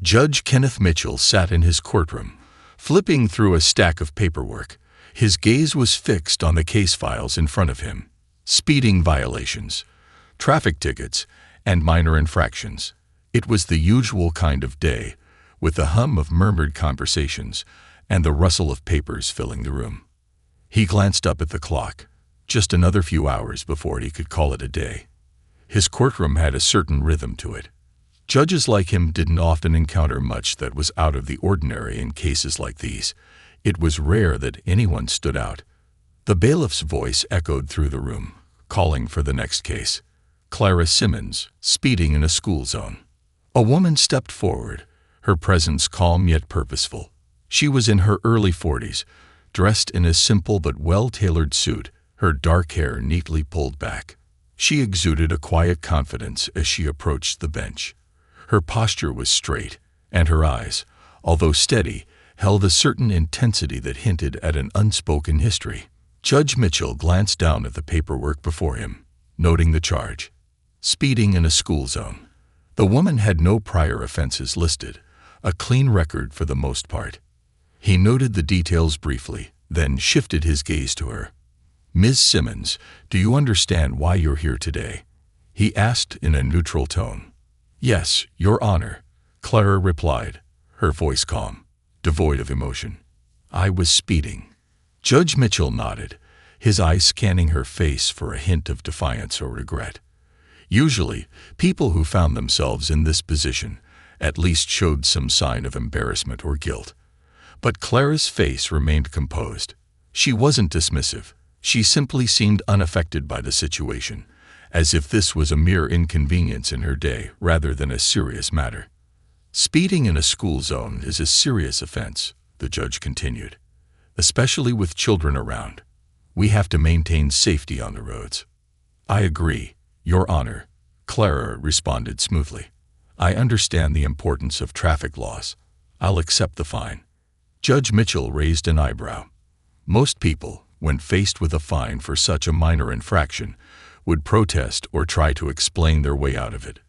Judge Kenneth Mitchell sat in his courtroom, flipping through a stack of paperwork. His gaze was fixed on the case files in front of him. Speeding violations, traffic tickets, and minor infractions. It was the usual kind of day, with the hum of murmured conversations and the rustle of papers filling the room. He glanced up at the clock, just another few hours before he could call it a day. His courtroom had a certain rhythm to it. Judges like him didn't often encounter much that was out of the ordinary in cases like these. It was rare that anyone stood out. The bailiff's voice echoed through the room, calling for the next case. Clara Simmons, speeding in a school zone. A woman stepped forward, her presence calm yet purposeful. She was in her early 40s, dressed in a simple but well-tailored suit, her dark hair neatly pulled back. She exuded a quiet confidence as she approached the bench. Her posture was straight, and her eyes, although steady, held a certain intensity that hinted at an unspoken history. Judge Mitchell glanced down at the paperwork before him, noting the charge. Speeding in a school zone. The woman had no prior offenses listed, a clean record for the most part. He noted the details briefly, then shifted his gaze to her. Ms. Simmons, do you understand why you're here today? He asked in a neutral tone. Yes, Your Honor, Clara replied, her voice calm, devoid of emotion. I was speeding. Judge Mitchell nodded, his eyes scanning her face for a hint of defiance or regret. Usually, people who found themselves in this position at least showed some sign of embarrassment or guilt. But Clara's face remained composed. She wasn't dismissive. She simply seemed unaffected by the situation, as if this was a mere inconvenience in her day rather than a serious matter. Speeding in a school zone is a serious offense, the judge continued, especially with children around. We have to maintain safety on the roads. I agree, Your Honor, Clara responded smoothly. I understand the importance of traffic laws. I'll accept the fine. Judge Mitchell raised an eyebrow. Most people, when faced with a fine for such a minor infraction, would protest or try to explain their way out of it.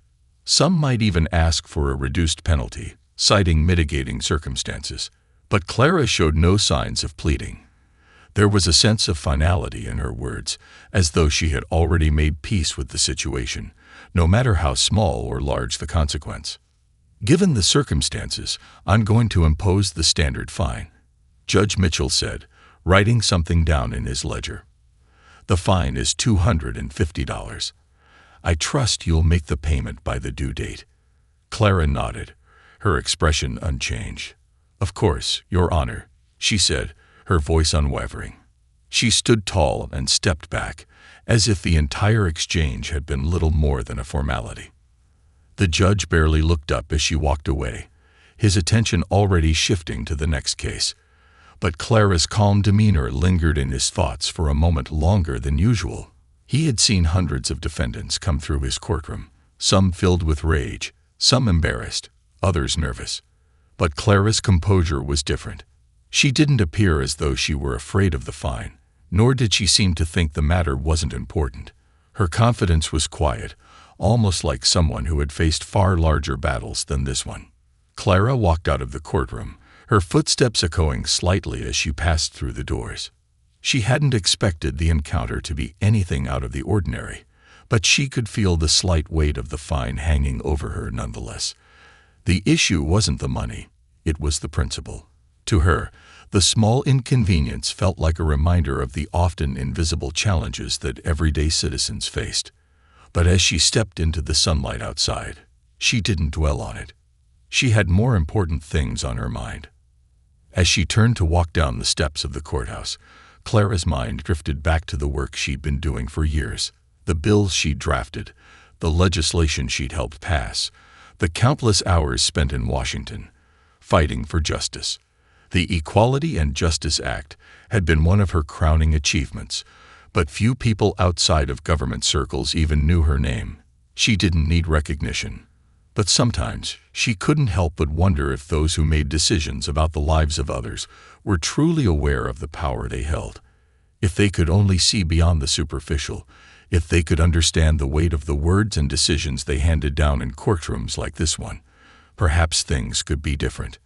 Some might even ask for a reduced penalty, citing mitigating circumstances. But Clara showed no signs of pleading. There was a sense of finality in her words, as though she had already made peace with the situation, no matter how small or large the consequence. Given the circumstances, I'm going to impose the standard fine, Judge Mitchell said, writing something down in his ledger. The fine is $250. I trust you'll make the payment by the due date. Clara nodded, her expression unchanged. Of course, Your Honor, she said, her voice unwavering. She stood tall and stepped back, as if the entire exchange had been little more than a formality. The judge barely looked up as she walked away, his attention already shifting to the next case. But Clara's calm demeanor lingered in his thoughts for a moment longer than usual. He had seen hundreds of defendants come through his courtroom, some filled with rage, some embarrassed, others nervous. But Clara's composure was different. She didn't appear as though she were afraid of the fine, nor did she seem to think the matter wasn't important. Her confidence was quiet, almost like someone who had faced far larger battles than this one. Clara walked out of the courtroom, her footsteps echoing slightly as she passed through the doors. She hadn't expected the encounter to be anything out of the ordinary, but she could feel the slight weight of the fine hanging over her nonetheless. The issue wasn't the money, it was the principle. To her, the small inconvenience felt like a reminder of the often invisible challenges that everyday citizens faced. But as she stepped into the sunlight outside, she didn't dwell on it. She had more important things on her mind. As she turned to walk down the steps of the courthouse, Clara's mind drifted back to the work she'd been doing for years, the bills she'd drafted, the legislation she'd helped pass, the countless hours spent in Washington, fighting for justice. The Equality and Justice Act had been one of her crowning achievements, but few people outside of government circles even knew her name. She didn't need recognition. But sometimes she couldn't help but wonder if those who made decisions about the lives of others were truly aware of the power they held. If they could only see beyond the superficial, if they could understand the weight of the words and decisions they handed down in courtrooms like this one. Perhaps things could be different.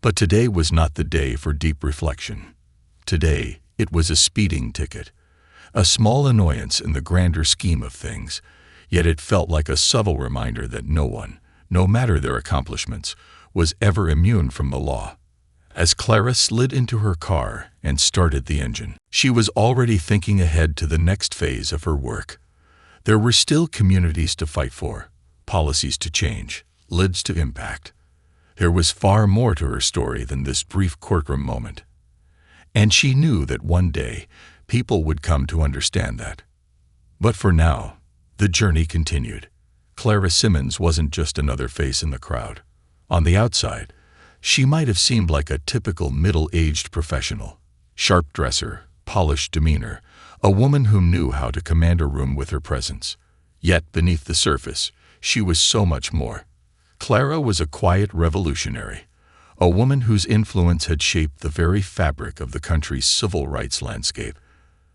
But today was not the day for deep reflection. Today, it was a speeding ticket. A small annoyance in the grander scheme of things, yet it felt like a subtle reminder that no one, no matter their accomplishments, was ever immune from the law. As Clara slid into her car and started the engine, she was already thinking ahead to the next phase of her work. There were still communities to fight for, policies to change, lives to impact. There was far more to her story than this brief courtroom moment. And she knew that one day, people would come to understand that. But for now, the journey continued. Clara Simmons wasn't just another face in the crowd. On the outside, she might have seemed like a typical middle-aged professional. Sharp dresser, polished demeanor, a woman who knew how to command a room with her presence. Yet beneath the surface, she was so much more. Clara was a quiet revolutionary, a woman whose influence had shaped the very fabric of the country's civil rights landscape,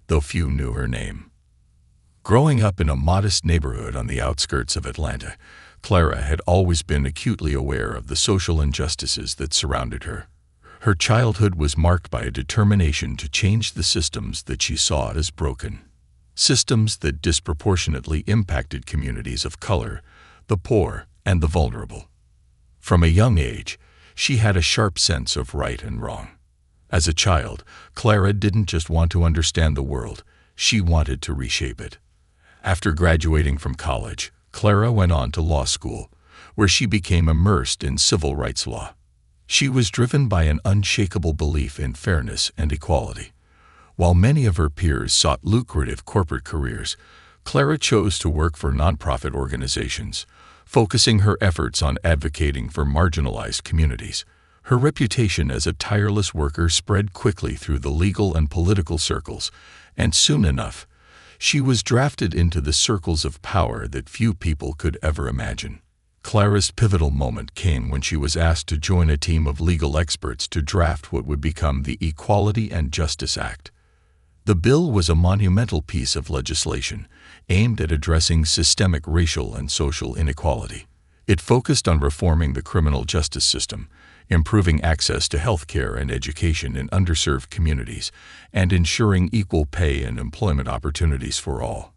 though few knew her name. Growing up in a modest neighborhood on the outskirts of Atlanta, Clara had always been acutely aware of the social injustices that surrounded her. Her childhood was marked by a determination to change the systems that she saw as broken. Systems that disproportionately impacted communities of color, the poor, and the vulnerable. From a young age, she had a sharp sense of right and wrong. As a child, Clara didn't just want to understand the world, she wanted to reshape it. After graduating from college, Clara went on to law school, where she became immersed in civil rights law. She was driven by an unshakable belief in fairness and equality. While many of her peers sought lucrative corporate careers, Clara chose to work for nonprofit organizations, focusing her efforts on advocating for marginalized communities. Her reputation as a tireless worker spread quickly through the legal and political circles, and soon enough, she was drafted into the circles of power that few people could ever imagine. Clara's pivotal moment came when she was asked to join a team of legal experts to draft what would become the Equality and Justice Act. The bill was a monumental piece of legislation aimed at addressing systemic racial and social inequality. It focused on reforming the criminal justice system, improving access to health care and education in underserved communities, and ensuring equal pay and employment opportunities for all.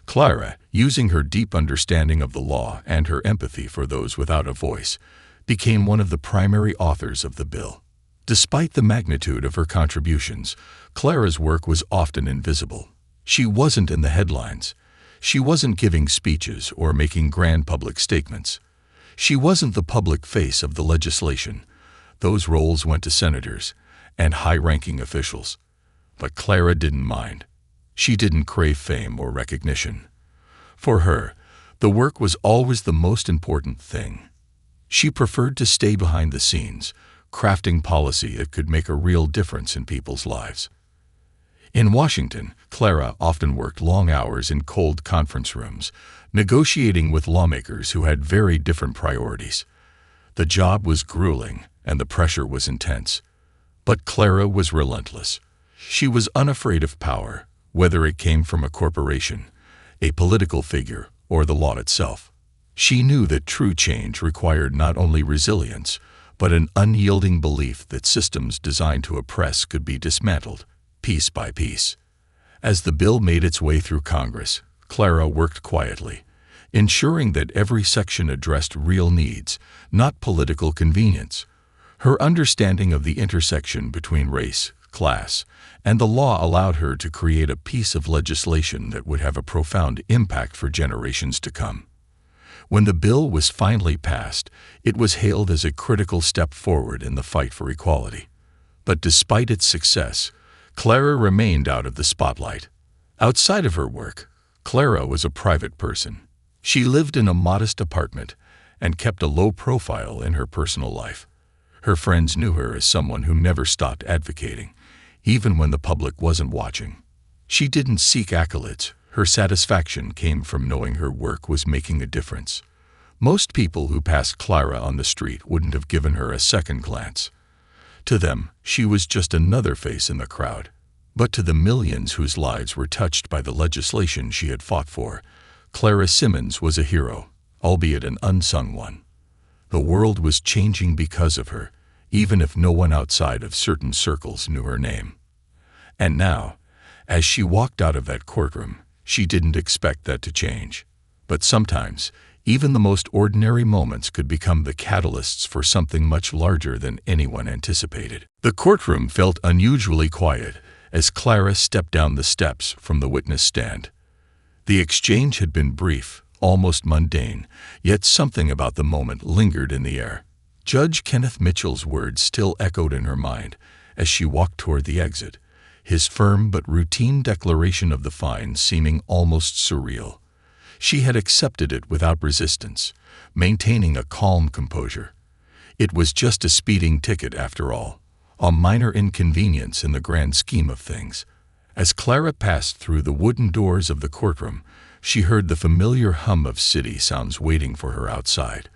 Clara, using her deep understanding of the law and her empathy for those without a voice, became one of the primary authors of the bill. Despite the magnitude of her contributions, Clara's work was often invisible. She wasn't in the headlines. She wasn't giving speeches or making grand public statements. She wasn't the public face of the legislation. Those roles went to senators and high-ranking officials. But Clara didn't mind. She didn't crave fame or recognition. For her, the work was always the most important thing. She preferred to stay behind the scenes, crafting policy that could make a real difference in people's lives. In Washington, Clara often worked long hours in cold conference rooms, negotiating with lawmakers who had very different priorities. The job was grueling, and the pressure was intense. But Clara was relentless. She was unafraid of power, whether it came from a corporation, a political figure, or the law itself. She knew that true change required not only resilience, but an unyielding belief that systems designed to oppress could be dismantled, piece by piece. As the bill made its way through Congress, Clara worked quietly, ensuring that every section addressed real needs, not political convenience. Her understanding of the intersection between race, class, and the law allowed her to create a piece of legislation that would have a profound impact for generations to come. When the bill was finally passed, it was hailed as a critical step forward in the fight for equality. But despite its success, Clara remained out of the spotlight. Outside of her work, Clara was a private person. She lived in a modest apartment and kept a low profile in her personal life. Her friends knew her as someone who never stopped advocating, even when the public wasn't watching. She didn't seek accolades. Her satisfaction came from knowing her work was making a difference. Most people who passed Clara on the street wouldn't have given her a second glance. To them, she was just another face in the crowd. But to the millions whose lives were touched by the legislation she had fought for, Clara Simmons was a hero, albeit an unsung one. The world was changing because of her, even if no one outside of certain circles knew her name. And now, as she walked out of that courtroom, she didn't expect that to change. But sometimes, even the most ordinary moments could become the catalysts for something much larger than anyone anticipated. The courtroom felt unusually quiet as Clara stepped down the steps from the witness stand. The exchange had been brief, almost mundane, yet something about the moment lingered in the air. Judge Kenneth Mitchell's words still echoed in her mind as she walked toward the exit, his firm but routine declaration of the fine seeming almost surreal. She had accepted it without resistance, maintaining a calm composure. It was just a speeding ticket after all, a minor inconvenience in the grand scheme of things. As Clara passed through the wooden doors of the courtroom, she heard the familiar hum of city sounds waiting for her outside.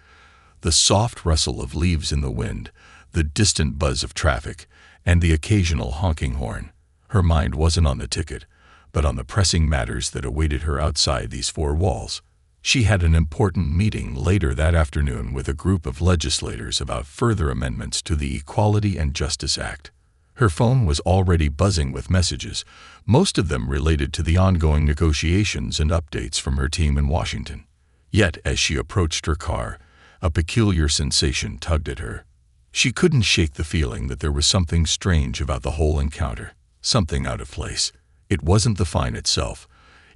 The soft rustle of leaves in the wind, the distant buzz of traffic, and the occasional honking horn. Her mind wasn't on the ticket, but on the pressing matters that awaited her outside these four walls. She had an important meeting later that afternoon with a group of legislators about further amendments to the Equality and Justice Act. Her phone was already buzzing with messages, most of them related to the ongoing negotiations and updates from her team in Washington. Yet, as she approached her car, a peculiar sensation tugged at her. She couldn't shake the feeling that there was something strange about the whole encounter, something out of place. It wasn't the fine itself.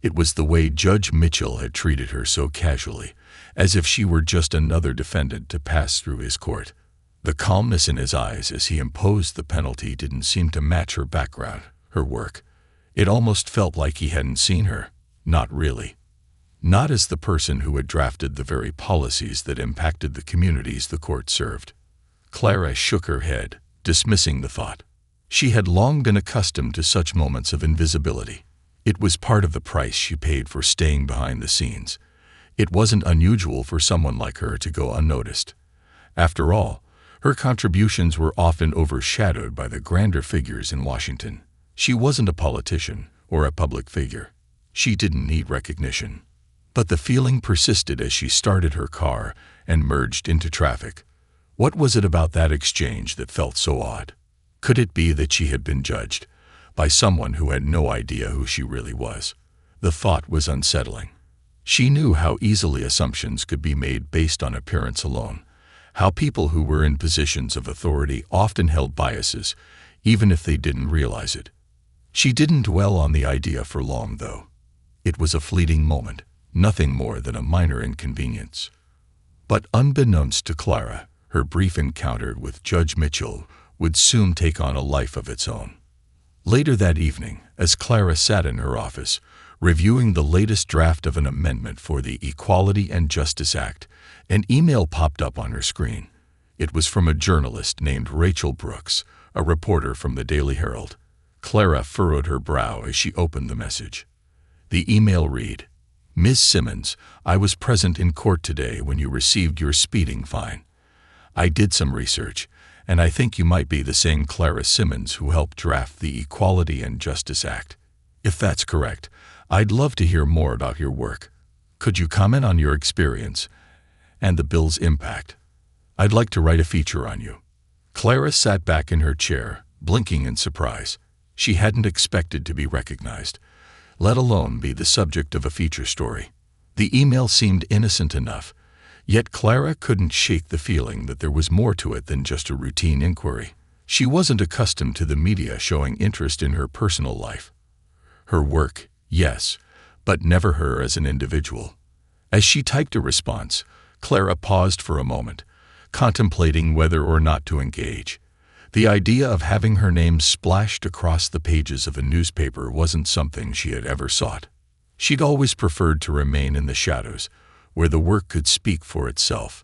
It was the way Judge Mitchell had treated her so casually, as if she were just another defendant to pass through his court. The calmness in his eyes as he imposed the penalty didn't seem to match her background, her work. It almost felt like he hadn't seen her. Not really. Not as the person who had drafted the very policies that impacted the communities the court served. Clara shook her head, dismissing the thought. She had long been accustomed to such moments of invisibility. It was part of the price she paid for staying behind the scenes. It wasn't unusual for someone like her to go unnoticed. After all, her contributions were often overshadowed by the grander figures in Washington. She wasn't a politician or a public figure. She didn't need recognition. But the feeling persisted as she started her car and merged into traffic. What was it about that exchange that felt so odd? Could it be that she had been judged by someone who had no idea who she really was? The thought was unsettling. She knew how easily assumptions could be made based on appearance alone, how people who were in positions of authority often held biases, even if they didn't realize it. She didn't dwell on the idea for long, though. It was a fleeting moment, nothing more than a minor inconvenience. But unbeknownst to Clara, her brief encounter with Judge Mitchell would soon take on a life of its own. Later that evening, as Clara sat in her office, reviewing the latest draft of an amendment for the Equality and Justice Act, an email popped up on her screen. It was from a journalist named Rachel Brooks, a reporter from the Daily Herald. Clara furrowed her brow as she opened the message. The email read, "Ms. Simmons, I was present in court today when you received your speeding fine. I did some research, and I think you might be the same Clara Simmons who helped draft the Equality and Justice Act. If that's correct, I'd love to hear more about your work. Could you comment on your experience and the bill's impact? I'd like to write a feature on you." Clara sat back in her chair, blinking in surprise. She hadn't expected to be recognized, let alone be the subject of a feature story. The email seemed innocent enough, yet Clara couldn't shake the feeling that there was more to it than just a routine inquiry. She wasn't accustomed to the media showing interest in her personal life. Her work, yes, but never her as an individual. As she typed a response, Clara paused for a moment, contemplating whether or not to engage. The idea of having her name splashed across the pages of a newspaper wasn't something she had ever sought. She'd always preferred to remain in the shadows, where the work could speak for itself.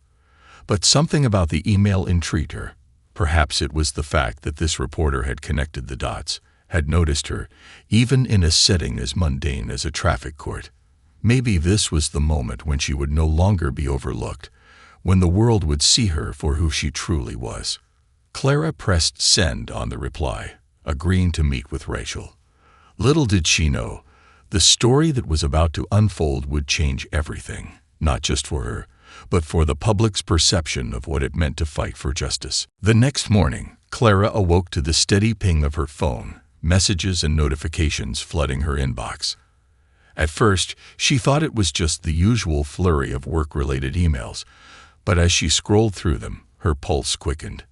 But something about the email intrigued her. Perhaps it was the fact that this reporter had connected the dots, had noticed her, even in a setting as mundane as a traffic court. Maybe this was the moment when she would no longer be overlooked, when the world would see her for who she truly was. Clara pressed send on the reply, agreeing to meet with Rachel. Little did she know, the story that was about to unfold would change everything, not just for her, but for the public's perception of what it meant to fight for justice. The next morning, Clara awoke to the steady ping of her phone, messages and notifications flooding her inbox. At first, she thought it was just the usual flurry of work-related emails, but as she scrolled through them, her pulse quickened.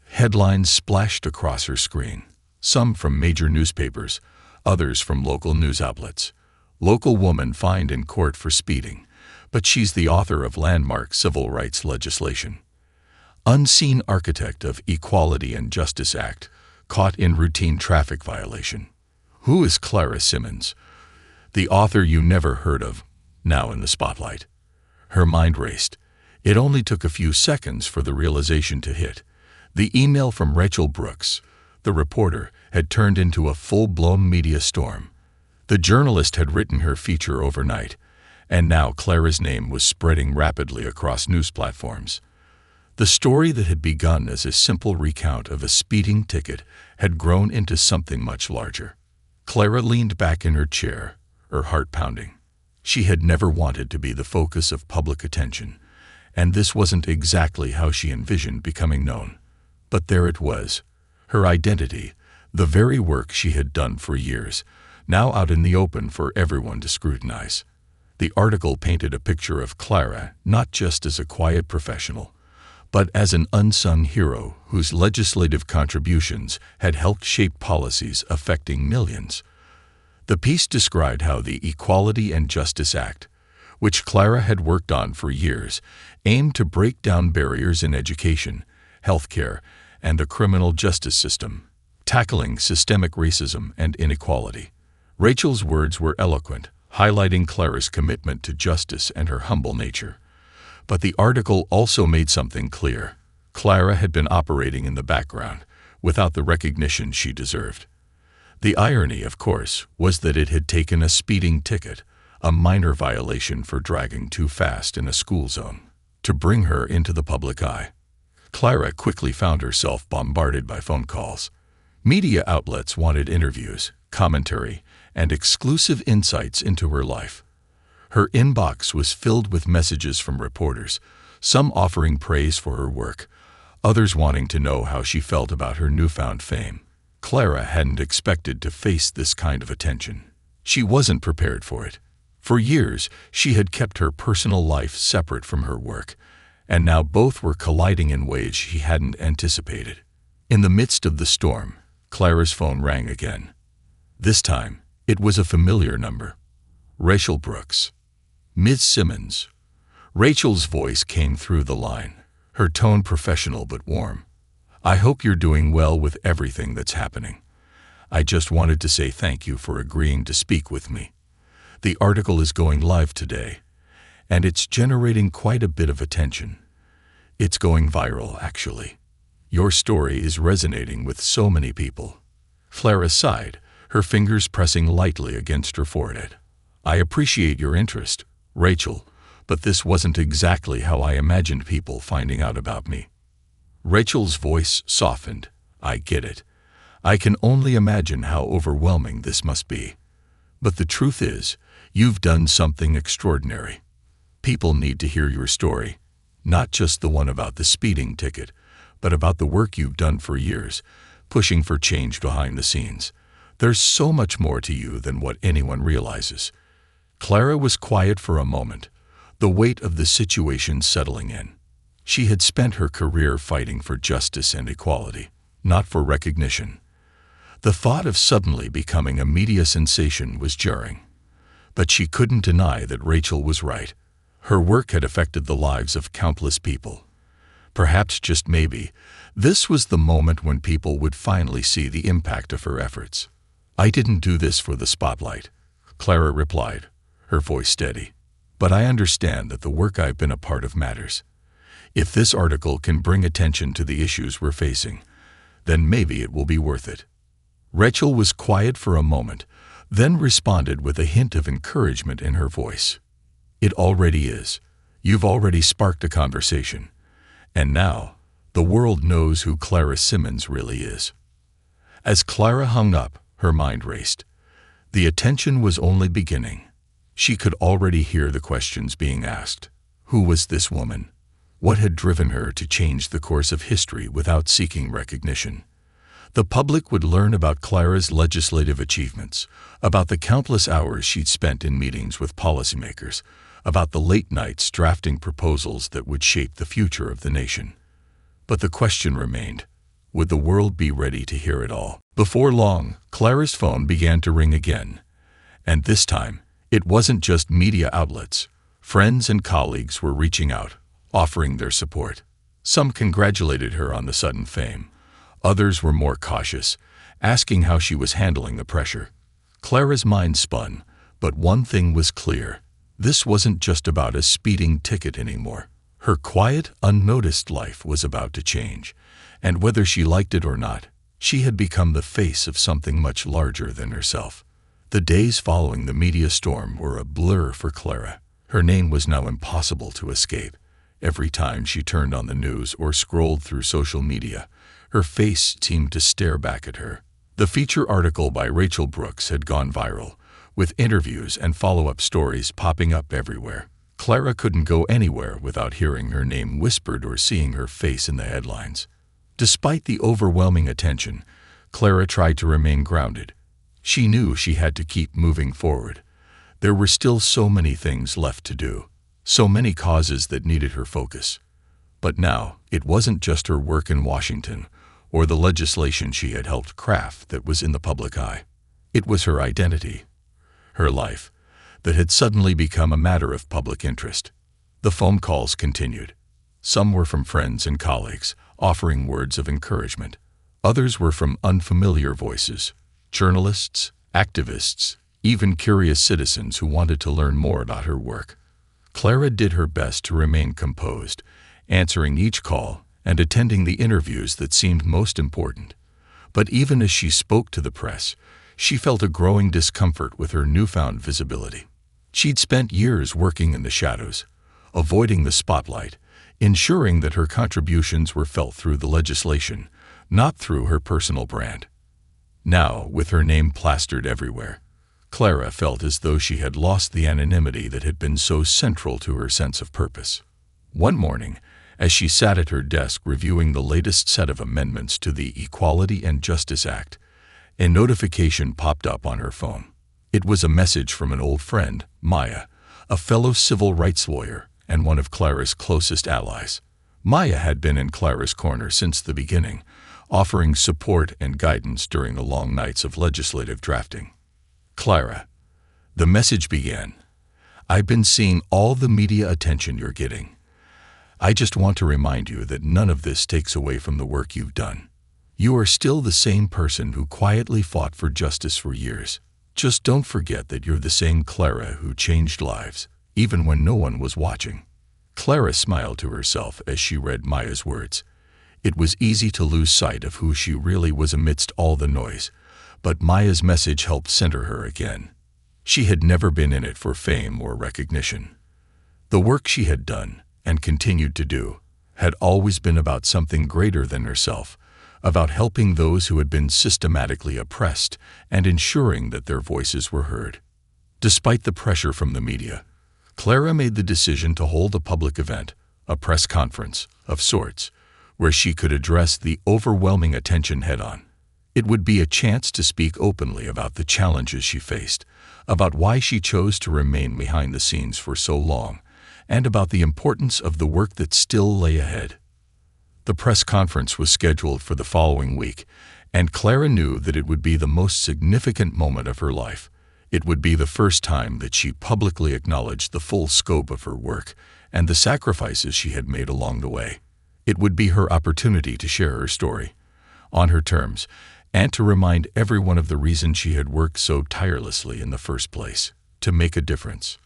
Headlines splashed across her screen, some from major newspapers, others from local news outlets. Local woman fined in court for speeding, but she's the author of landmark civil rights legislation. Unseen architect of Equality and Justice Act, caught in routine traffic violation. Who is Clara Simmons? The author you never heard of, now in the spotlight. Her mind raced. It only took a few seconds for the realization to hit. The email from Rachel Brooks, the reporter, had turned into a full-blown media storm. The journalist had written her feature overnight, and now Clara's name was spreading rapidly across news platforms. The story that had begun as a simple recount of a speeding ticket had grown into something much larger. Clara leaned back in her chair, her heart pounding. She had never wanted to be the focus of public attention, and this wasn't exactly how she envisioned becoming known. But there it was, her identity, the very work she had done for years, now out in the open for everyone to scrutinize. The article painted a picture of Clara not just as a quiet professional, but as an unsung hero whose legislative contributions had helped shape policies affecting millions. The piece described how the Equality and Justice Act, which Clara had worked on for years, aimed to break down barriers in education, healthcare, and the criminal justice system, tackling systemic racism and inequality. Rachel's words were eloquent, highlighting Clara's commitment to justice and her humble nature. But the article also made something clear. Clara had been operating in the background, without the recognition she deserved. The irony, of course, was that it had taken a speeding ticket, a minor violation for driving too fast in a school zone, to bring her into the public eye. Clara quickly found herself bombarded by phone calls. Media outlets wanted interviews, commentary, and exclusive insights into her life. Her inbox was filled with messages from reporters, some offering praise for her work, others wanting to know how she felt about her newfound fame. Clara hadn't expected to face this kind of attention. She wasn't prepared for it. For years, she had kept her personal life separate from her work, and now both were colliding in ways she hadn't anticipated. In the midst of the storm, Clara's phone rang again. This time, it was a familiar number. Rachel Brooks. Ms. Simmons. Rachel's voice came through the line, her tone professional but warm. I hope you're doing well with everything that's happening. I just wanted to say thank you for agreeing to speak with me. The article is going live today, and it's generating quite a bit of attention. It's going viral, actually. Your story is resonating with so many people. Clara sighed, her fingers pressing lightly against her forehead. I appreciate your interest, Rachel, but this wasn't exactly how I imagined people finding out about me. Rachel's voice softened. I get it. I can only imagine how overwhelming this must be. But the truth is, you've done something extraordinary. People need to hear your story, not just the one about the speeding ticket, but about the work you've done for years, pushing for change behind the scenes. There's so much more to you than what anyone realizes. Clara was quiet for a moment, the weight of the situation settling in. She had spent her career fighting for justice and equality, not for recognition. The thought of suddenly becoming a media sensation was jarring. But she couldn't deny that Rachel was right. Her work had affected the lives of countless people. Perhaps, just maybe, this was the moment when people would finally see the impact of her efforts. I didn't do this for the spotlight, Clara replied, her voice steady. But I understand that the work I've been a part of matters. If this article can bring attention to the issues we're facing, then maybe it will be worth it. Rachel was quiet for a moment, then responded with a hint of encouragement in her voice. It already is. You've already sparked a conversation. And now, the world knows who Clara Simmons really is. As Clara hung up, her mind raced. The attention was only beginning. She could already hear the questions being asked. Who was this woman? What had driven her to change the course of history without seeking recognition? The public would learn about Clara's legislative achievements, about the countless hours she'd spent in meetings with policymakers, about the late nights drafting proposals that would shape the future of the nation. But the question remained, would the world be ready to hear it all? Before long, Clara's phone began to ring again. And this time, it wasn't just media outlets. Friends and colleagues were reaching out, offering their support. Some congratulated her on the sudden fame. Others were more cautious, asking how she was handling the pressure. Clara's mind spun, but one thing was clear. This wasn't just about a speeding ticket anymore. Her quiet, unnoticed life was about to change, and whether she liked it or not, she had become the face of something much larger than herself. The days following the media storm were a blur for Clara. Her name was now impossible to escape. Every time she turned on the news or scrolled through social media, her face seemed to stare back at her. The feature article by Rachel Brooks had gone viral, with interviews and follow-up stories popping up everywhere. Clara couldn't go anywhere without hearing her name whispered or seeing her face in the headlines. Despite the overwhelming attention, Clara tried to remain grounded. She knew she had to keep moving forward. There were still so many things left to do, so many causes that needed her focus. But now, it wasn't just her work in Washington or the legislation she had helped craft that was in the public eye. It was her identity, her life, that had suddenly become a matter of public interest. The phone calls continued. Some were from friends and colleagues, offering words of encouragement. Others were from unfamiliar voices, journalists, activists, even curious citizens who wanted to learn more about her work. Clara did her best to remain composed, answering each call and attending the interviews that seemed most important. But even as she spoke to the press, she felt a growing discomfort with her newfound visibility. She'd spent years working in the shadows, avoiding the spotlight, ensuring that her contributions were felt through the legislation, not through her personal brand. Now, with her name plastered everywhere, Clara felt as though she had lost the anonymity that had been so central to her sense of purpose. One morning, as she sat at her desk reviewing the latest set of amendments to the Equality and Justice Act, a notification popped up on her phone. It was a message from an old friend, Maya, a fellow civil rights lawyer and one of Clara's closest allies. Maya had been in Clara's corner since the beginning, offering support and guidance during the long nights of legislative drafting. Clara, the message began, I've been seeing all the media attention you're getting. I just want to remind you that none of this takes away from the work you've done. You are still the same person who quietly fought for justice for years. Just don't forget that you're the same Clara who changed lives, even when no one was watching. Clara smiled to herself as she read Maya's words. It was easy to lose sight of who she really was amidst all the noise, but Maya's message helped center her again. She had never been in it for fame or recognition. The work she had done, and continued to do, had always been about something greater than herself, about helping those who had been systematically oppressed and ensuring that their voices were heard. Despite the pressure from the media, Clara made the decision to hold a public event, a press conference of sorts, where she could address the overwhelming attention head-on. It would be a chance to speak openly about the challenges she faced, about why she chose to remain behind the scenes for so long, and about the importance of the work that still lay ahead. The press conference was scheduled for the following week, and Clara knew that it would be the most significant moment of her life. It would be the first time that she publicly acknowledged the full scope of her work and the sacrifices she had made along the way. It would be her opportunity to share her story, on her terms, and to remind everyone of the reason she had worked so tirelessly in the first place, to make a difference.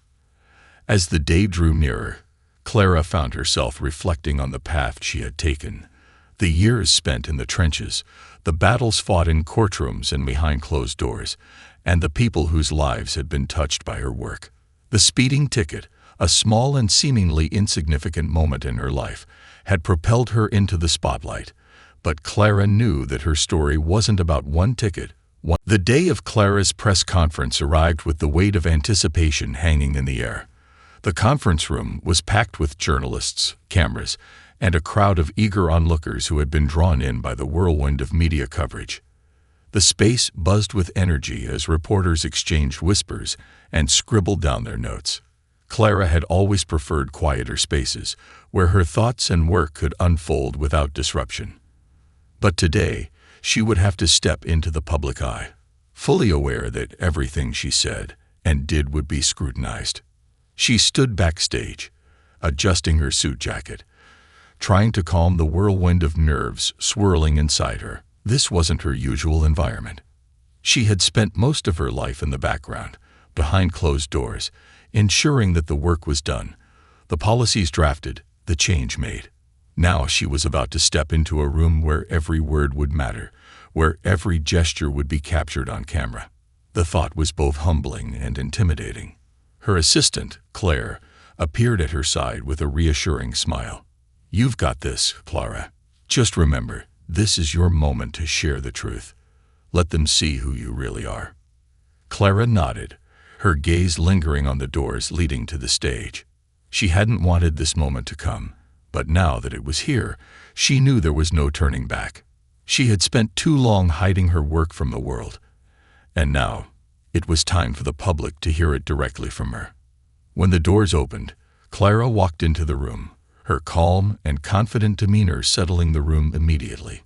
As the day drew nearer, Clara found herself reflecting on the path she had taken, the years spent in the trenches, the battles fought in courtrooms and behind closed doors, and the people whose lives had been touched by her work. The speeding ticket, a small and seemingly insignificant moment in her life, had propelled her into the spotlight, but Clara knew that her story wasn't about one ticket. The day of Clara's press conference arrived with the weight of anticipation hanging in the air. The conference room was packed with journalists, cameras, and a crowd of eager onlookers who had been drawn in by the whirlwind of media coverage. The space buzzed with energy as reporters exchanged whispers and scribbled down their notes. Clara had always preferred quieter spaces, where her thoughts and work could unfold without disruption. But today, she would have to step into the public eye, fully aware that everything she said and did would be scrutinized. She stood backstage, adjusting her suit jacket, trying to calm the whirlwind of nerves swirling inside her. This wasn't her usual environment. She had spent most of her life in the background, behind closed doors, ensuring that the work was done, the policies drafted, the change made. Now she was about to step into a room where every word would matter, where every gesture would be captured on camera. The thought was both humbling and intimidating. Her assistant, Claire, appeared at her side with a reassuring smile. "You've got this, Clara. Just remember, this is your moment to share the truth. Let them see who you really are." Clara nodded, her gaze lingering on the doors leading to the stage. She hadn't wanted this moment to come, but now that it was here, she knew there was no turning back. She had spent too long hiding her work from the world, and now it was time for the public to hear it directly from her. When the doors opened, Clara walked into the room, her calm and confident demeanor settling the room immediately.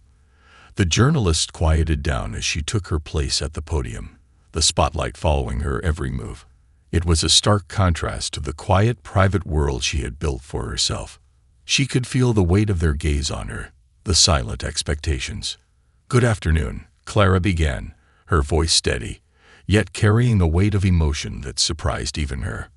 The journalist quieted down as she took her place at the podium, the spotlight following her every move. It was a stark contrast to the quiet, private world she had built for herself. She could feel the weight of their gaze on her, the silent expectations. "Good afternoon," Clara began, her voice steady, yet carrying the weight of emotion that surprised even her.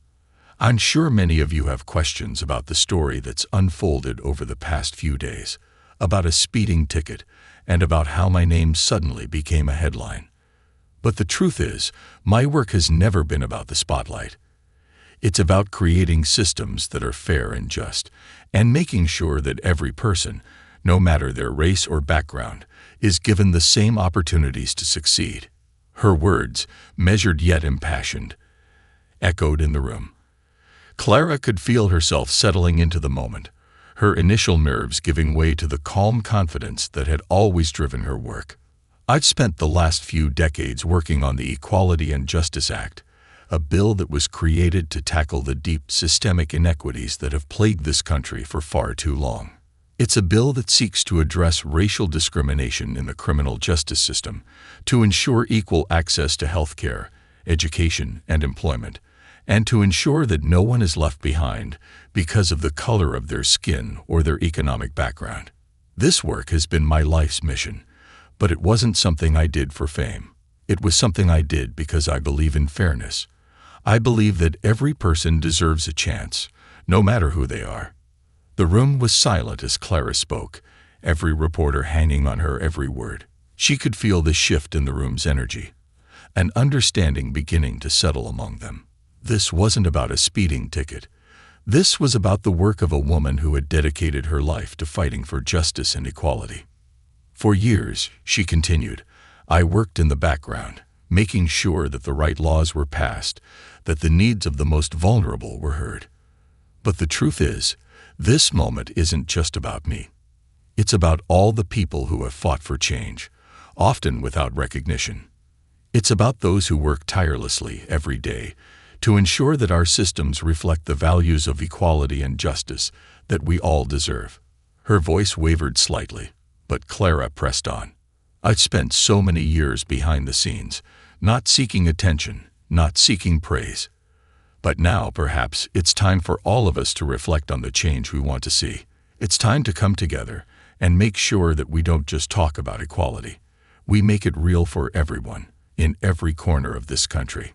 "I'm sure many of you have questions about the story that's unfolded over the past few days, about a speeding ticket, and about how my name suddenly became a headline. But the truth is, my work has never been about the spotlight. It's about creating systems that are fair and just, and making sure that every person, no matter their race or background, is given the same opportunities to succeed." Her words, measured yet impassioned, echoed in the room. Clara could feel herself settling into the moment, her initial nerves giving way to the calm confidence that had always driven her work. "I've spent the last few decades working on the Equality and Justice Act, a bill that was created to tackle the deep systemic inequities that have plagued this country for far too long. It's a bill that seeks to address racial discrimination in the criminal justice system, to ensure equal access to health care, education, and employment, and to ensure that no one is left behind because of the color of their skin or their economic background. This work has been my life's mission, but it wasn't something I did for fame. It was something I did because I believe in fairness. I believe that every person deserves a chance, no matter who they are." The room was silent as Clara spoke, every reporter hanging on her every word. She could feel the shift in the room's energy, an understanding beginning to settle among them. This wasn't about a speeding ticket. This was about the work of a woman who had dedicated her life to fighting for justice and equality. "For years," she continued, "I worked in the background, making sure that the right laws were passed, that the needs of the most vulnerable were heard. But the truth is, this moment isn't just about me. It's about all the people who have fought for change, often without recognition. It's about those who work tirelessly every day to ensure that our systems reflect the values of equality and justice that we all deserve." Her voice wavered slightly, but Clara pressed on. "I've spent so many years behind the scenes, not seeking attention, not seeking praise. But now, perhaps, it's time for all of us to reflect on the change we want to see. It's time to come together and make sure that we don't just talk about equality. We make it real for everyone, in every corner of this country."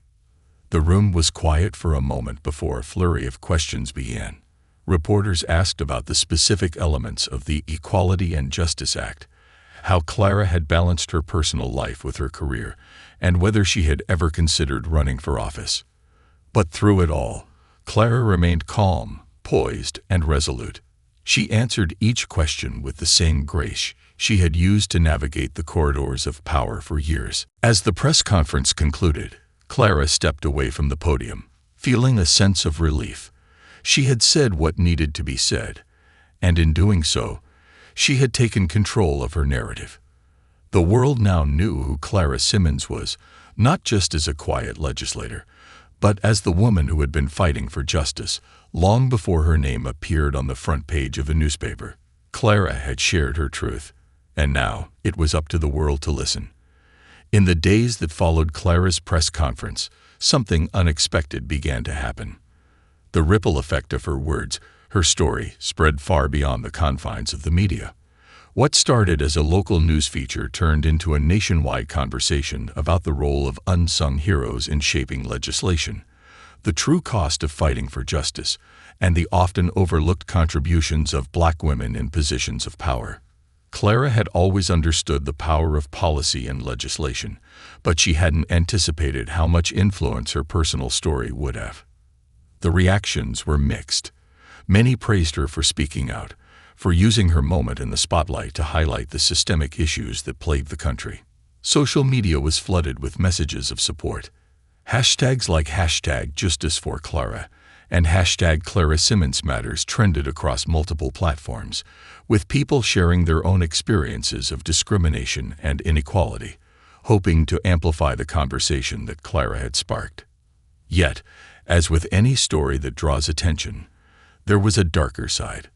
The room was quiet for a moment before a flurry of questions began. Reporters asked about the specific elements of the Equality and Justice Act, how Clara had balanced her personal life with her career, and whether she had ever considered running for office. But through it all, Clara remained calm, poised, and resolute. She answered each question with the same grace she had used to navigate the corridors of power for years. As the press conference concluded, Clara stepped away from the podium, feeling a sense of relief. She had said what needed to be said, and in doing so, she had taken control of her narrative. The world now knew who Clara Simmons was, not just as a quiet legislator, but as the woman who had been fighting for justice long before her name appeared on the front page of a newspaper. Clara had shared her truth, and now it was up to the world to listen. In the days that followed Clara's press conference, something unexpected began to happen. The ripple effect of her words, her story, spread far beyond the confines of the media. What started as a local news feature turned into a nationwide conversation about the role of unsung heroes in shaping legislation, the true cost of fighting for justice, and the often overlooked contributions of Black women in positions of power. Clara had always understood the power of policy and legislation, but she hadn't anticipated how much influence her personal story would have. The reactions were mixed. Many praised her for speaking out, for using her moment in the spotlight to highlight the systemic issues that plagued the country. Social media was flooded with messages of support. Hashtags like #JusticeForClara and #ClaraSimmonsMatters trended across multiple platforms, with people sharing their own experiences of discrimination and inequality, hoping to amplify the conversation that Clara had sparked. Yet, as with any story that draws attention, there was a darker side.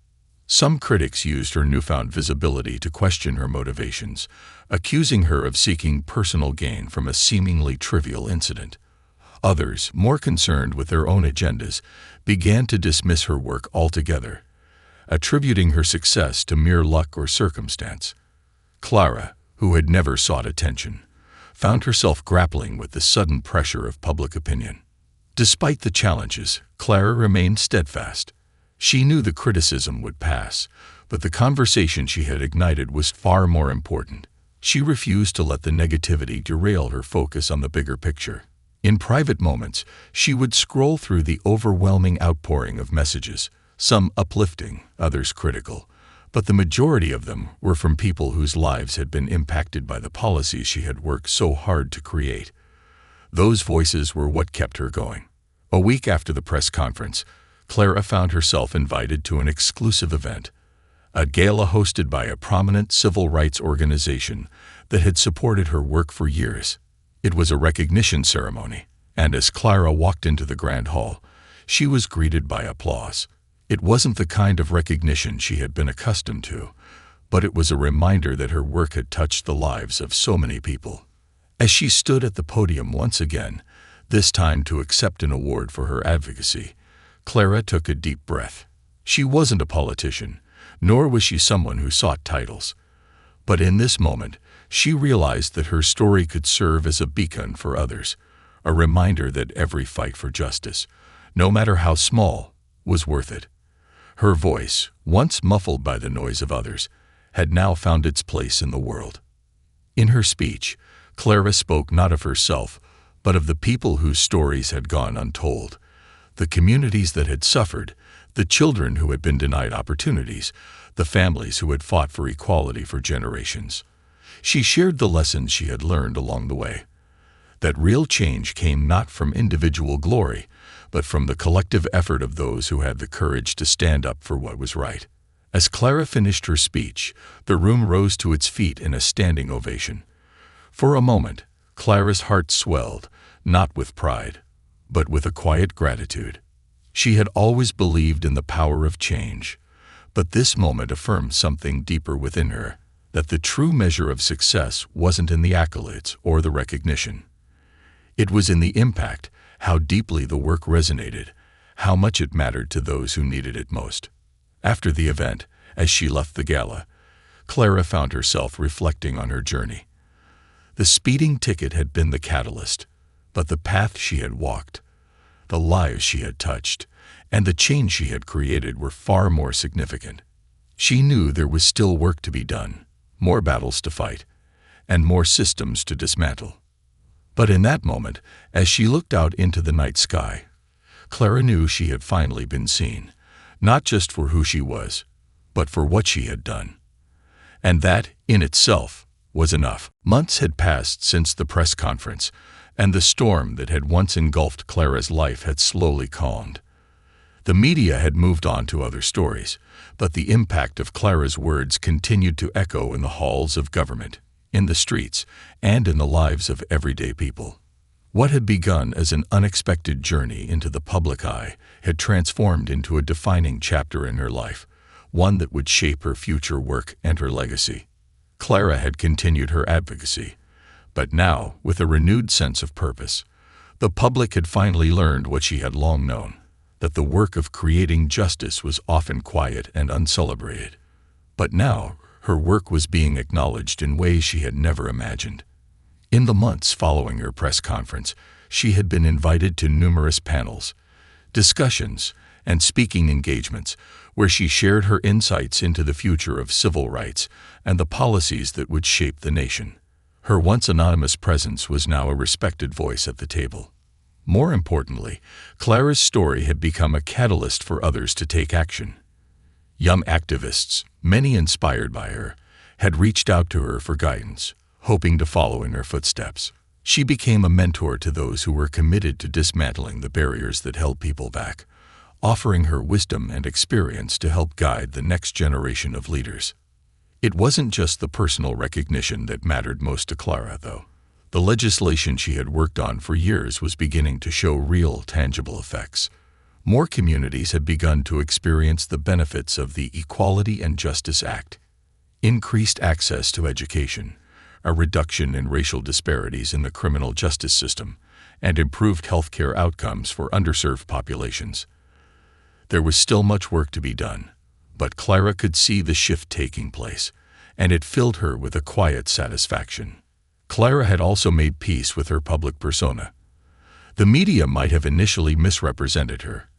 Some critics used her newfound visibility to question her motivations, accusing her of seeking personal gain from a seemingly trivial incident. Others, more concerned with their own agendas, began to dismiss her work altogether, attributing her success to mere luck or circumstance. Clara, who had never sought attention, found herself grappling with the sudden pressure of public opinion. Despite the challenges, Clara remained steadfast. She knew the criticism would pass, but the conversation she had ignited was far more important. She refused to let the negativity derail her focus on the bigger picture. In private moments, she would scroll through the overwhelming outpouring of messages, some uplifting, others critical, but the majority of them were from people whose lives had been impacted by the policies she had worked so hard to create. Those voices were what kept her going. A week after the press conference, Clara found herself invited to an exclusive event, a gala hosted by a prominent civil rights organization that had supported her work for years. It was a recognition ceremony, and as Clara walked into the grand hall, she was greeted by applause. It wasn't the kind of recognition she had been accustomed to, but it was a reminder that her work had touched the lives of so many people. As she stood at the podium once again, this time to accept an award for her advocacy, Clara took a deep breath. She wasn't a politician, nor was she someone who sought titles. But in this moment, she realized that her story could serve as a beacon for others, a reminder that every fight for justice, no matter how small, was worth it. Her voice, once muffled by the noise of others, had now found its place in the world. In her speech, Clara spoke not of herself, but of the people whose stories had gone untold, the communities that had suffered, the children who had been denied opportunities, the families who had fought for equality for generations. She shared the lessons she had learned along the way, that real change came not from individual glory, but from the collective effort of those who had the courage to stand up for what was right. As Clara finished her speech, the room rose to its feet in a standing ovation. For a moment, Clara's heart swelled, not with pride, but with a quiet gratitude. She had always believed in the power of change, but this moment affirmed something deeper within her, that the true measure of success wasn't in the accolades or the recognition. It was in the impact, how deeply the work resonated, how much it mattered to those who needed it most. After the event, as she left the gala, Clara found herself reflecting on her journey. The speeding ticket had been the catalyst, but the path she had walked, the lives she had touched, and the change she had created were far more significant. She knew there was still work to be done, more battles to fight, and more systems to dismantle. But in that moment, as she looked out into the night sky, Clara knew she had finally been seen, not just for who she was, but for what she had done. And that, in itself, was enough. Months had passed since the press conference, and the storm that had once engulfed Clara's life had slowly calmed. The media had moved on to other stories, but the impact of Clara's words continued to echo in the halls of government, in the streets, and in the lives of everyday people. What had begun as an unexpected journey into the public eye had transformed into a defining chapter in her life, one that would shape her future work and her legacy. Clara had continued her advocacy, but now, with a renewed sense of purpose, the public had finally learned what she had long known, that the work of creating justice was often quiet and uncelebrated. But now, her work was being acknowledged in ways she had never imagined. In the months following her press conference, she had been invited to numerous panels, discussions, and speaking engagements where she shared her insights into the future of civil rights and the policies that would shape the nation. Her once anonymous presence was now a respected voice at the table. More importantly, Clara's story had become a catalyst for others to take action. Young activists, many inspired by her, had reached out to her for guidance, hoping to follow in her footsteps. She became a mentor to those who were committed to dismantling the barriers that held people back, offering her wisdom and experience to help guide the next generation of leaders. It wasn't just the personal recognition that mattered most to Clara, though. The legislation she had worked on for years was beginning to show real, tangible effects. More communities had begun to experience the benefits of the Equality and Justice Act. Increased access to education, a reduction in racial disparities in the criminal justice system, and improved healthcare outcomes for underserved populations. There was still much work to be done, but Clara could see the shift taking place, and it filled her with a quiet satisfaction. Clara had also made peace with her public persona. The media might have initially misrepresented her,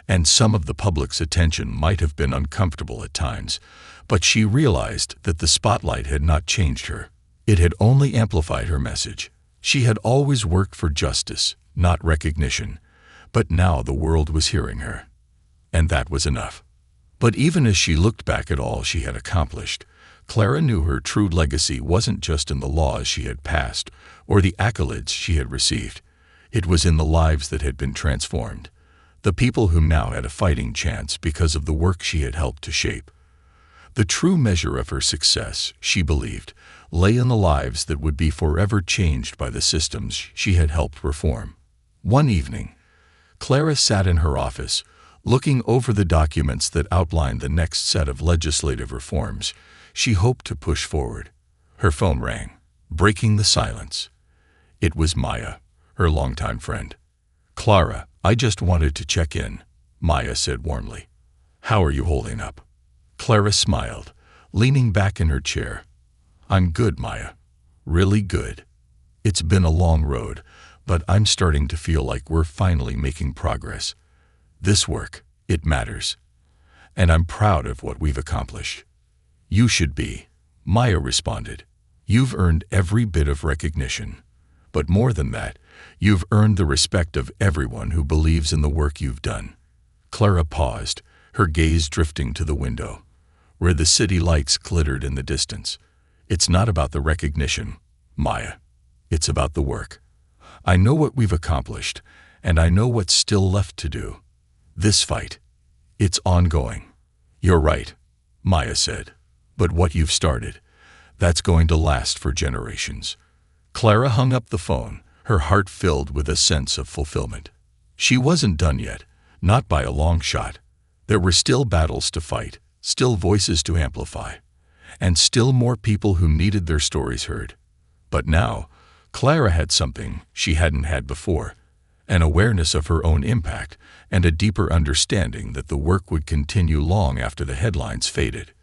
and some of the public's attention might have been uncomfortable at times, but she realized that the spotlight had not changed her. It had only amplified her message. She had always worked for justice, not recognition, but now the world was hearing her. And that was enough. But even as she looked back at all she had accomplished, Clara knew her true legacy wasn't just in the laws she had passed or the accolades she had received. It was in the lives that had been transformed, the people who now had a fighting chance because of the work she had helped to shape. The true measure of her success, she believed, lay in the lives that would be forever changed by the systems she had helped reform. One evening, Clara sat in her office, looking over the documents that outlined the next set of legislative reforms she hoped to push forward. Her phone rang, breaking the silence. It was Maya, her longtime friend. "Clara, I just wanted to check in," Maya said warmly. "How are you holding up?" Clara smiled, leaning back in her chair. "I'm good, Maya. Really good. It's been a long road, but I'm starting to feel like we're finally making progress. This work, it matters. And I'm proud of what we've accomplished." "You should be," Maya responded. "You've earned every bit of recognition. But more than that, you've earned the respect of everyone who believes in the work you've done." Clara paused, her gaze drifting to the window, where the city lights glittered in the distance. "It's not about the recognition, Maya. It's about the work. I know what we've accomplished, and I know what's still left to do. This fight, it's ongoing." "You're right," Maya said. "But what you've started, that's going to last for generations." Clara hung up the phone, her heart filled with a sense of fulfillment. She wasn't done yet, not by a long shot. There were still battles to fight, still voices to amplify, and still more people who needed their stories heard. But now, Clara had something she hadn't had before, an awareness of her own impact and a deeper understanding that the work would continue long after the headlines faded.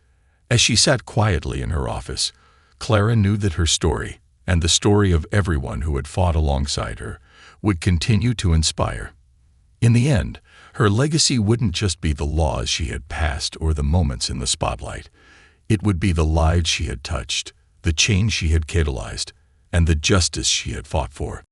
As she sat quietly in her office, Clara knew that her story, and the story of everyone who had fought alongside her, would continue to inspire. In the end, her legacy wouldn't just be the laws she had passed or the moments in the spotlight. It would be the lives she had touched, the change she had catalyzed, and the justice she had fought for.